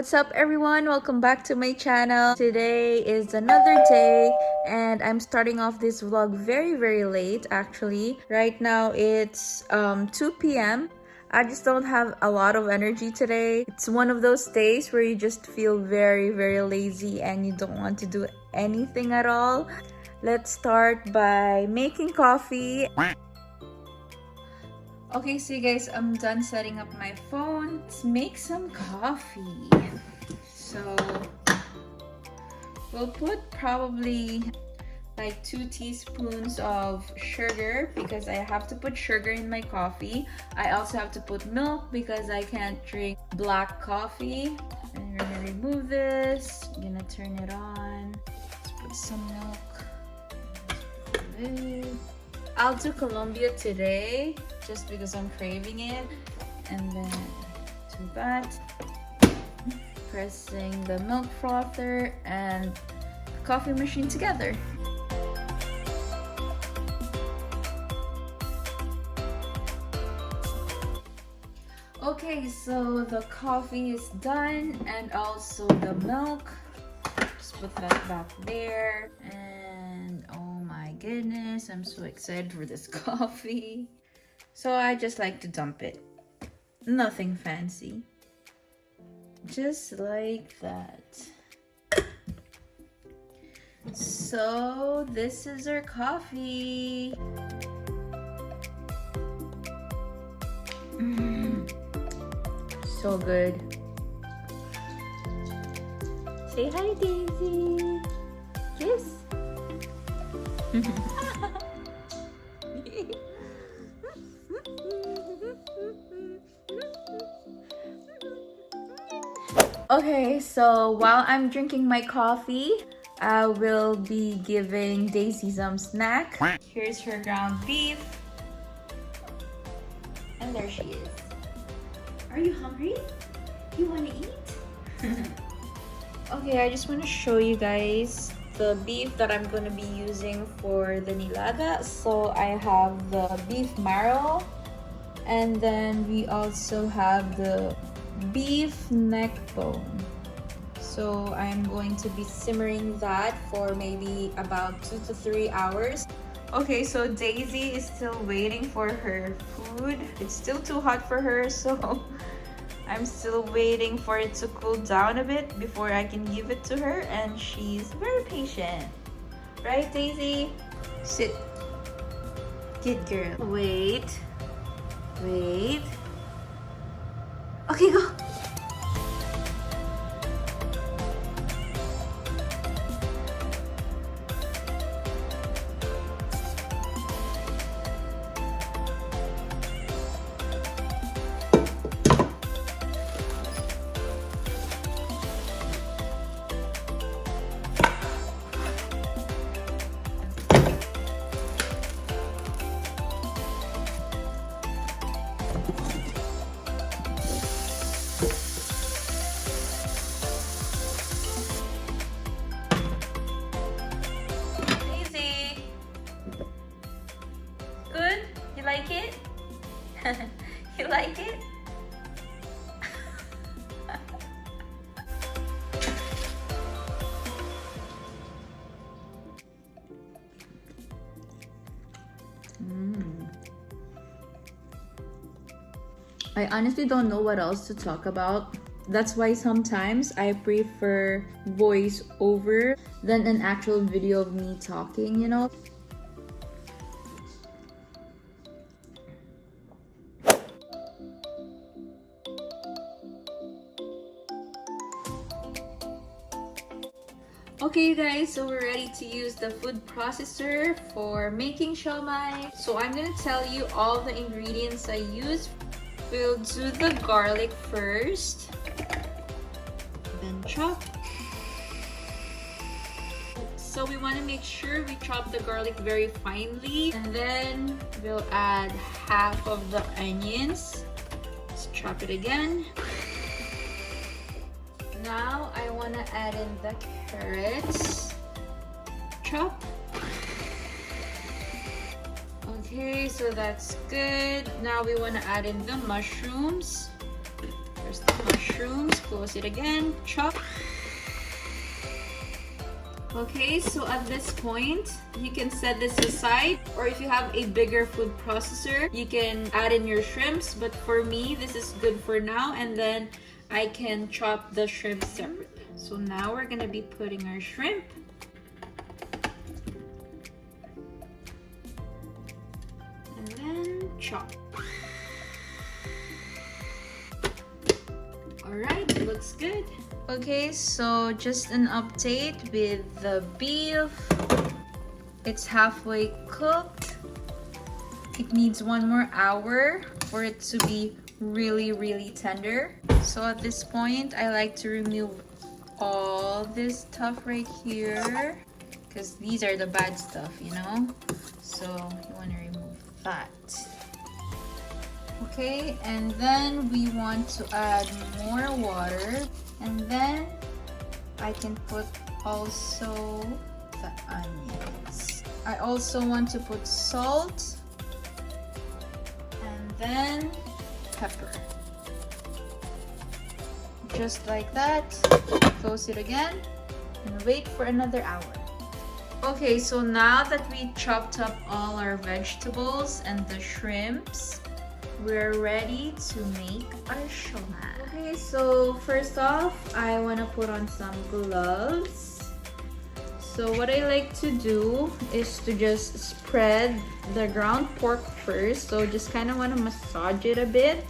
What's up everyone? Welcome back to my channel. Today is another day and I'm starting off this vlog very late actually. Right now it's 2 p.m. I just don't have a lot of energy today. It's one of those days where you just feel very lazy and you don't want to do anything at all. Let's start by making coffee. Okay, so you guys, I'm done setting up my phone. Let's make some coffee. So we'll put probably like 2 teaspoons of sugar because I have to put sugar in my coffee. I also have to put milk because I can't drink black coffee. And we're gonna remove this. I'm gonna turn it on. Let's put some milk. I'll do Colombia today just because I'm craving it, and then do that, pressing the milk frother and the coffee machine together. Okay, so the coffee is done and also the milk. Just put that back there, and oh my goodness, I'm so excited for this coffee. So I just like to dump it. Nothing fancy. Just like that. So this is our coffee. So good. Say hi, Daisy. Kiss. Okay, so while I'm drinking my coffee, I will be giving Daisy some snack. Here's her ground beef. And there she is. Are you hungry? You want to eat? Okay, I just want to show you guys the beef that I'm going to be using for the Nilaga. So I have the beef marrow, and then we also have the beef neck bone. So I'm going to be simmering that for maybe about 2 to 3 hours. Okay, so Daisy is still waiting for her food. It's still too hot for her, so I'm still waiting for it to cool down a bit before I can give it to her, and she's very patient. Right, Daisy? Sit. Good girl. Wait. Okay, go. Good? You like it? You like it? I honestly don't know what else to talk about. That's why sometimes I prefer voice over than an actual video of me talking, you know? Okay you guys, so we're ready to use the food processor for making siomai. So I'm gonna tell you all the ingredients I use. We'll do the garlic first, then chop. So we want to make sure we chop the garlic very finely, and then we'll add half of the onions. Let's chop it again. Now I want to add in the carrots. Chop. Okay, so that's good. Now we want to add in the mushrooms. There's the mushrooms. Close it again. Chop. Okay, so at this point, you can set this aside, or if you have a bigger food processor, you can add in your shrimps, but for me, this is good for now, and then I can chop the shrimp separate. So now we're gonna be putting our shrimp. And then chop. Alright, looks good. Okay, so just an update with the beef. It's halfway cooked. It needs 1 more hour for it to be really tender. So at this point, I like to remove all this stuff right here because these are the bad stuff, you know? So you want to remove that. Okay, and then we want to add more water, and then I can put also the onions. I also want to put salt and then pepper. Just like that. Close it again and wait for another hour. Okay, so now that we chopped up all our vegetables and the shrimps, we're ready to make our siomai. Okay, so first off, I want to put on some gloves. So what I like to do is to just spread the ground pork first. So just kind of want to massage it a bit.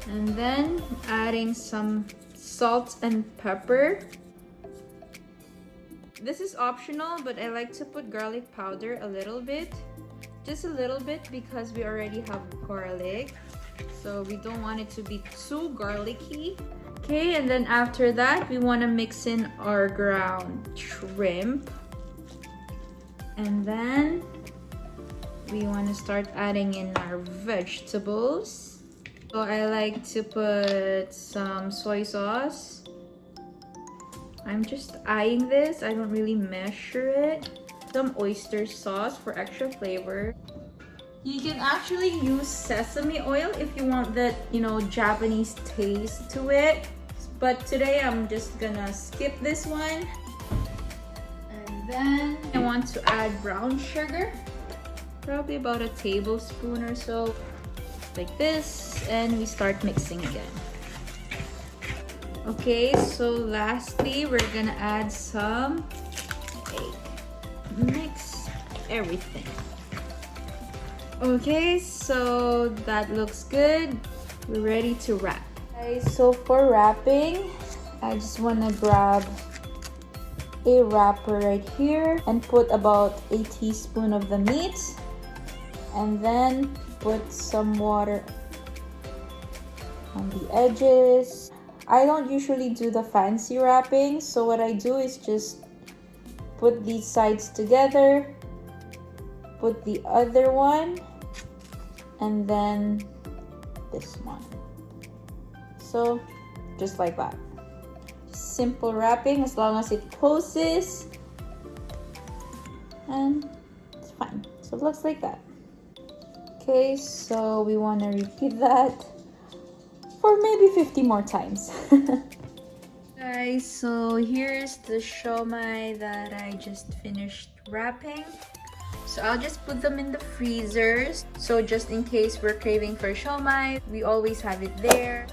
And then adding some salt and pepper. This is optional, but I like to put garlic powder a little bit. Just a little bit because we already have garlic, so we don't want it to be too garlicky. Okay, and then after that we want to mix in our ground shrimp, and then we want to start adding in our vegetables. So I like to put some soy sauce. I'm just eyeing this, I don't really measure it. Some oyster sauce for extra flavor. You can actually use sesame oil if you want that, you know, Japanese taste to it. But today I'm just gonna skip this one. And then I want to add brown sugar. Probably about a tablespoon or so. Like this. And we start mixing again. Okay, so lastly we're gonna add some egg. Mix everything. Okay, so that looks good. We're ready to wrap. Okay, so for wrapping, I just want to grab a wrapper right here and put about a teaspoon of the meat, and then put some water on the edges. I don't usually do the fancy wrapping, so what I do is just put these sides together, put the other one, and then this one. So just like that. Simple wrapping as long as it closes, and it's fine. So it looks like that. Okay, so we want to repeat that for maybe 50 more times. Guys, so here's the siomai that I just finished wrapping. So I'll just put them in the freezers. So just in case we're craving for siomai, we always have it there.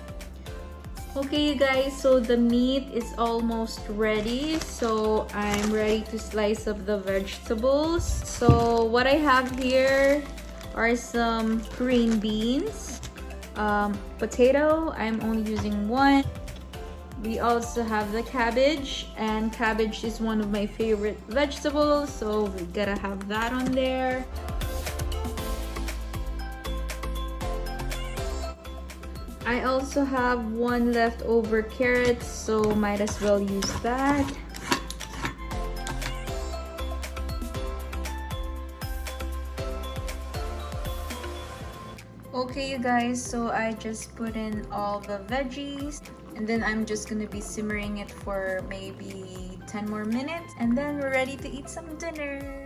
Okay, you guys, so the meat is almost ready. So I'm ready to slice up the vegetables. So what I have here are some green beans, potato. I'm only using one. We also have the cabbage, and cabbage is one of my favorite vegetables, so we gotta have that on there. I also have one leftover carrot, so might as well use that. Okay, you guys, so I just put in all the veggies, and then I'm just gonna be simmering it for maybe 10 more minutes, and then we're ready to eat some dinner.